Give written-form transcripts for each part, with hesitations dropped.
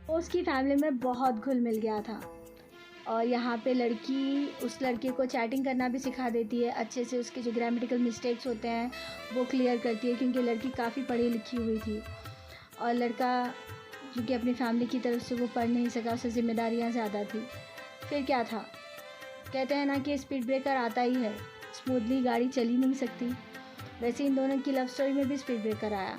वो उसकी फैमिली में बहुत घुल मिल गया था और यहाँ पे लड़की उस लड़के को चैटिंग करना भी सिखा देती है अच्छे से। उसके जो ग्रामेटिकल मिस्टेक्स होते हैं वो क्लियर करती है, क्योंकि लड़की काफ़ी पढ़ी लिखी हुई थी और लड़का क्योंकि अपनी फैमिली की तरफ से वो पढ़ नहीं सका, उससे ज़िम्मेदारियाँ ज़्यादा थी। फिर क्या था, कहते हैं ना कि स्पीड ब्रेकर आता ही है, स्मूथली गाड़ी चल ही नहीं सकती। वैसे इन दोनों की लव स्टोरी में भी स्पीड ब्रेकर आया।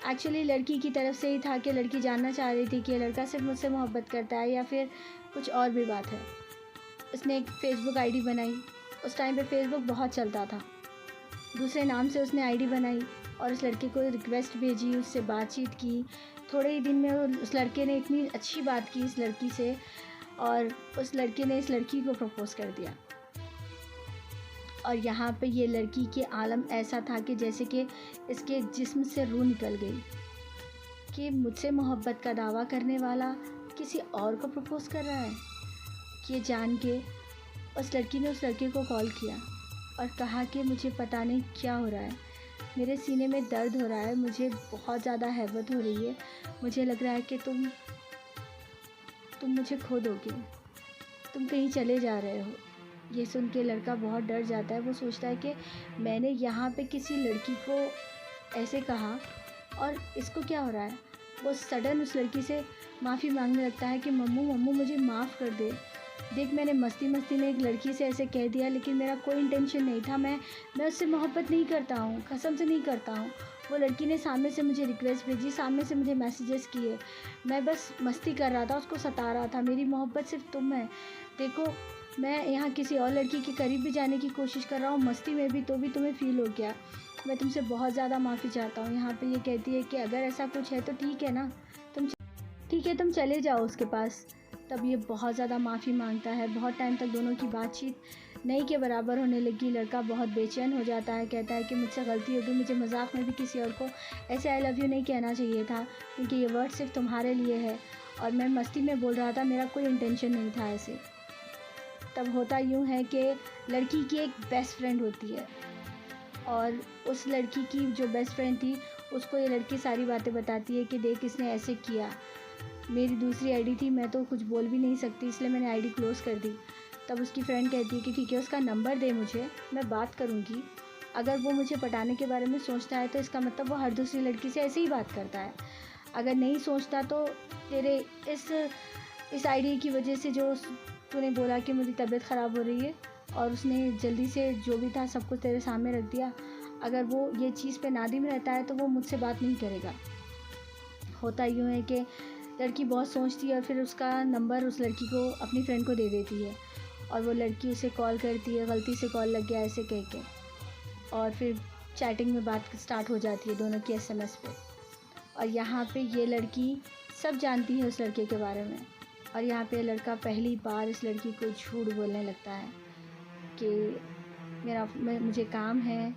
एक्चुअली लड़की की तरफ से ही था कि लड़की जानना चाह रही थी कि लड़का सिर्फ मुझसे मोहब्बत करता है या फिर कुछ और भी बात है। उसने एक फ़ेसबुक आईडी बनाई। उस टाइम पे फ़ेसबुक बहुत चलता था। दूसरे नाम से उसने आईडी बनाई और उस लड़के को रिक्वेस्ट भेजी, उससे बातचीत की। थोड़े ही दिन में उस लड़के ने इतनी अच्छी बात की इस लड़की से और उस लड़के ने इस लड़की को प्रपोज़ कर दिया। और यहाँ पे ये लड़की के आलम ऐसा था कि जैसे कि इसके जिस्म से रूह निकल गई कि मुझसे मोहब्बत का दावा करने वाला किसी और को प्रपोज़ कर रहा है। ये जान के उस लड़की ने उस लड़के को कॉल किया और कहा कि मुझे पता नहीं क्या हो रहा है, मेरे सीने में दर्द हो रहा है, मुझे बहुत ज़्यादा हैबत हो रही है, मुझे लग रहा है कि तुम मुझे खो दोगे, तुम कहीं चले जा रहे हो। ये सुन के लड़का बहुत डर जाता है। वो सोचता है कि मैंने यहाँ पे किसी लड़की को ऐसे कहा और इसको क्या हो रहा है। वो सडन उस लड़की से माफ़ी मांगने लगता है कि मम्मू मुझे माफ़ कर दे, देख मैंने मस्ती में एक लड़की से ऐसे कह दिया, लेकिन मेरा कोई इंटेंशन नहीं था, मैं उससे मोहब्बत नहीं करता हूँ, कसम से नहीं करता हूँ। वो लड़की ने सामने से मुझे रिक्वेस्ट भेजी, सामने से मुझे मैसेजेस किए, मैं बस मस्ती कर रहा था, उसको सता रहा था, मेरी मोहब्बत सिर्फ तुम है। देखो मैं यहाँ किसी और लड़की के करीब भी जाने की कोशिश कर रहा हूँ मस्ती में भी, तो भी तुम्हें फ़ील हो गया, मैं तुमसे बहुत ज़्यादा माफ़ी चाहता हूँ। यहाँ पे ये कहती है कि अगर ऐसा कुछ है तो ठीक है ना, तुम चले जाओ उसके पास। तब ये बहुत ज़्यादा माफ़ी मांगता है। बहुत टाइम तक दोनों की बातचीत नहीं के बराबर होने लगी। लड़का बहुत बेचैन हो जाता है, कहता है कि मुझसे गलती हो गई, मुझे मजाक में भी किसी और को ऐसे आई लव यू नहीं कहना चाहिए था, क्योंकि ये वर्ड सिर्फ तुम्हारे लिए है और मैं मस्ती में बोल रहा था, मेरा कोई इंटेंशन नहीं था ऐसे। तब होता यूँ है कि लड़की की एक बेस्ट फ्रेंड होती है और उस लड़की की जो बेस्ट फ्रेंड थी उसको ये लड़की सारी बातें बताती है कि देख इसने ऐसे किया, मेरी दूसरी आईडी थी, मैं तो कुछ बोल भी नहीं सकती, इसलिए मैंने आईडी क्लोज़ कर दी। तब उसकी फ्रेंड कहती है कि ठीक है उसका नंबर दे मुझे, मैं बात करूँगी, अगर वो मुझे पटाने के बारे में सोचता है तो इसका मतलब वो हर दूसरी लड़की से ऐसे ही बात करता है, अगर नहीं सोचता तो तेरे इस आईडी की वजह से जो तूने बोला कि मेरी तबीयत ख़राब हो रही है और उसने जल्दी से जो भी था सब कुछ तेरे सामने रख दिया, अगर वो ये चीज़ पे नादिम रहता है तो वो मुझसे बात नहीं करेगा। होता यूँ है कि लड़की बहुत सोचती है और फिर उसका नंबर उस लड़की को अपनी फ्रेंड को दे देती है और वो लड़की उसे कॉल करती है, गलती से कॉल लग गया ऐसे कह के, और फिर चैटिंग में बात स्टार्ट हो जाती है दोनों की SMS पे। और यहाँ पे ये लड़की सब जानती है उस लड़के के बारे में और यहाँ पे लड़का पहली बार इस लड़की को झूठ बोलने लगता है कि मुझे काम है,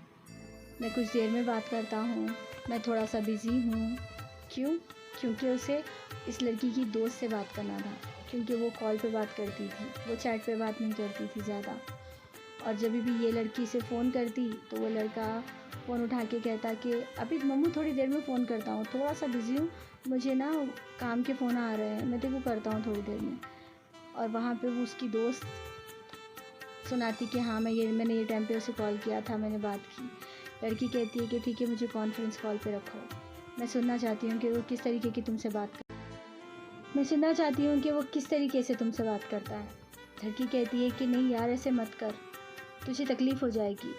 मैं कुछ देर में बात करता हूँ, मैं थोड़ा सा बिज़ी हूँ। क्योंकि उसे इस लड़की की दोस्त से बात करना था, क्योंकि वो कॉल पे बात करती थी, वो चैट पे बात नहीं करती थी ज़्यादा। और जब भी ये लड़की से फ़ोन करती तो वो लड़का फ़ोन उठा के कहता कि अभी मम्मू थोड़ी देर में फ़ोन करता हूँ, थोड़ा सा बिज़ी हूँ, मुझे ना काम के फ़ोन आ रहे हैं, मैं तेरे को करता हूँ थोड़ी देर में। और वहाँ पे वो उसकी दोस्त सुनाती कि हाँ मैंने ये टाइम पे उसे कॉल किया था, मैंने बात की। लड़की कहती है कि ठीक है मुझे कॉन्फ्रेंस कॉल पे रखो, मैं सुनना चाहती हूँ कि वो किस तरीके की तुमसे बात करता है। लड़की कहती है कि नहीं यार ऐसे मत कर, तुझे तकलीफ़ हो जाएगी।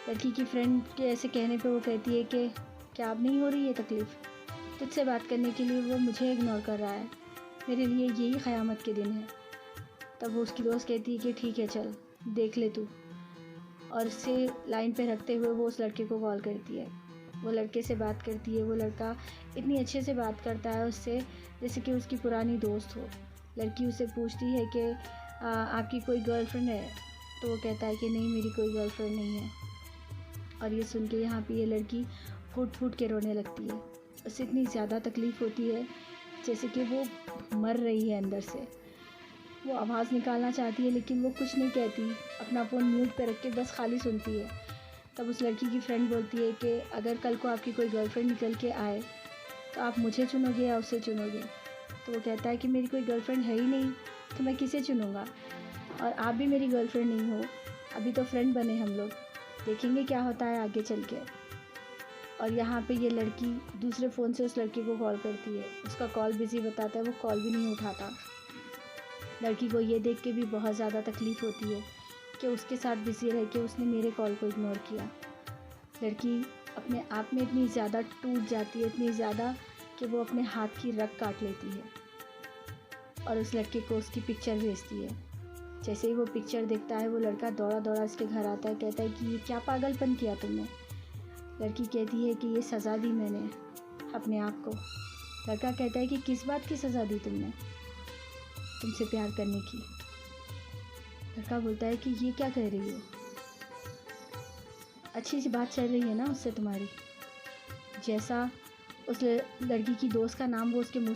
लड़की की फ्रेंड के ऐसे कहने पे वो कहती है कि क्या अब नहीं हो रही है तकलीफ़, तुझसे बात करने के लिए वो मुझे इग्नोर कर रहा है, मेरे लिए यही क़यामत के दिन है। तब वो उसकी दोस्त कहती है कि ठीक है चल देख ले तू, और उससे लाइन पे रखते हुए वो उस लड़के को कॉल करती है, वो लड़के से बात करती है। वो लड़का इतनी अच्छे से बात करता है उससे जैसे कि उसकी पुरानी दोस्त हो। लड़की उससे पूछती है कि आपकी कोई गर्लफ्रेंड है, तो वो कहता है कि नहीं मेरी कोई गर्लफ्रेंड नहीं है। और ये सुन के यहाँ पे ये लड़की फूट के रोने लगती है। उसे इतनी ज़्यादा तकलीफ़ होती है जैसे कि वो मर रही है अंदर से। वो आवाज़ निकालना चाहती है लेकिन वो कुछ नहीं कहती, अपना फ़ोन म्यूट पे रख के बस खाली सुनती है। तब उस लड़की की फ्रेंड बोलती है कि अगर कल को आपकी कोई गर्लफ्रेंड निकल के आए तो आप मुझे चुनोगे या उसे चुनोगे। तो वो कहता है कि मेरी कोई गर्लफ्रेंड है ही नहीं, तो मैं किसे चुनूँगा, और आप भी मेरी गर्लफ्रेंड नहीं हो, अभी तो फ्रेंड बने हम लोग, देखेंगे क्या होता है आगे चल के। और यहाँ पे ये लड़की दूसरे फ़ोन से उस लड़के को कॉल करती है, उसका कॉल बिज़ी बताता है, वो कॉल भी नहीं उठाता। लड़की को ये देख के भी बहुत ज़्यादा तकलीफ़ होती है कि उसके साथ बिज़ी रह के उसने मेरे कॉल को इग्नोर किया। लड़की अपने आप में इतनी ज़्यादा टूट जाती है, इतनी ज़्यादा कि वो अपने हाथ की रग काट लेती है और उस लड़के को उसकी पिक्चर भेजती है। जैसे ही वो पिक्चर देखता है, वो लड़का दौड़ा दौड़ा उसके घर आता है, कहता है कि ये क्या पागलपन किया तुमने। लड़की कहती है कि ये सज़ा दी मैंने अपने आप को। लड़का कहता है कि किस बात की सज़ा दी तुमने, तुमसे प्यार करने की। लड़का बोलता है कि ये क्या कह रही हो, अच्छी सी बात चल रही है ना उससे तुम्हारी। जैसा उस लड़की की दोस्त का नाम वो उसके मुँह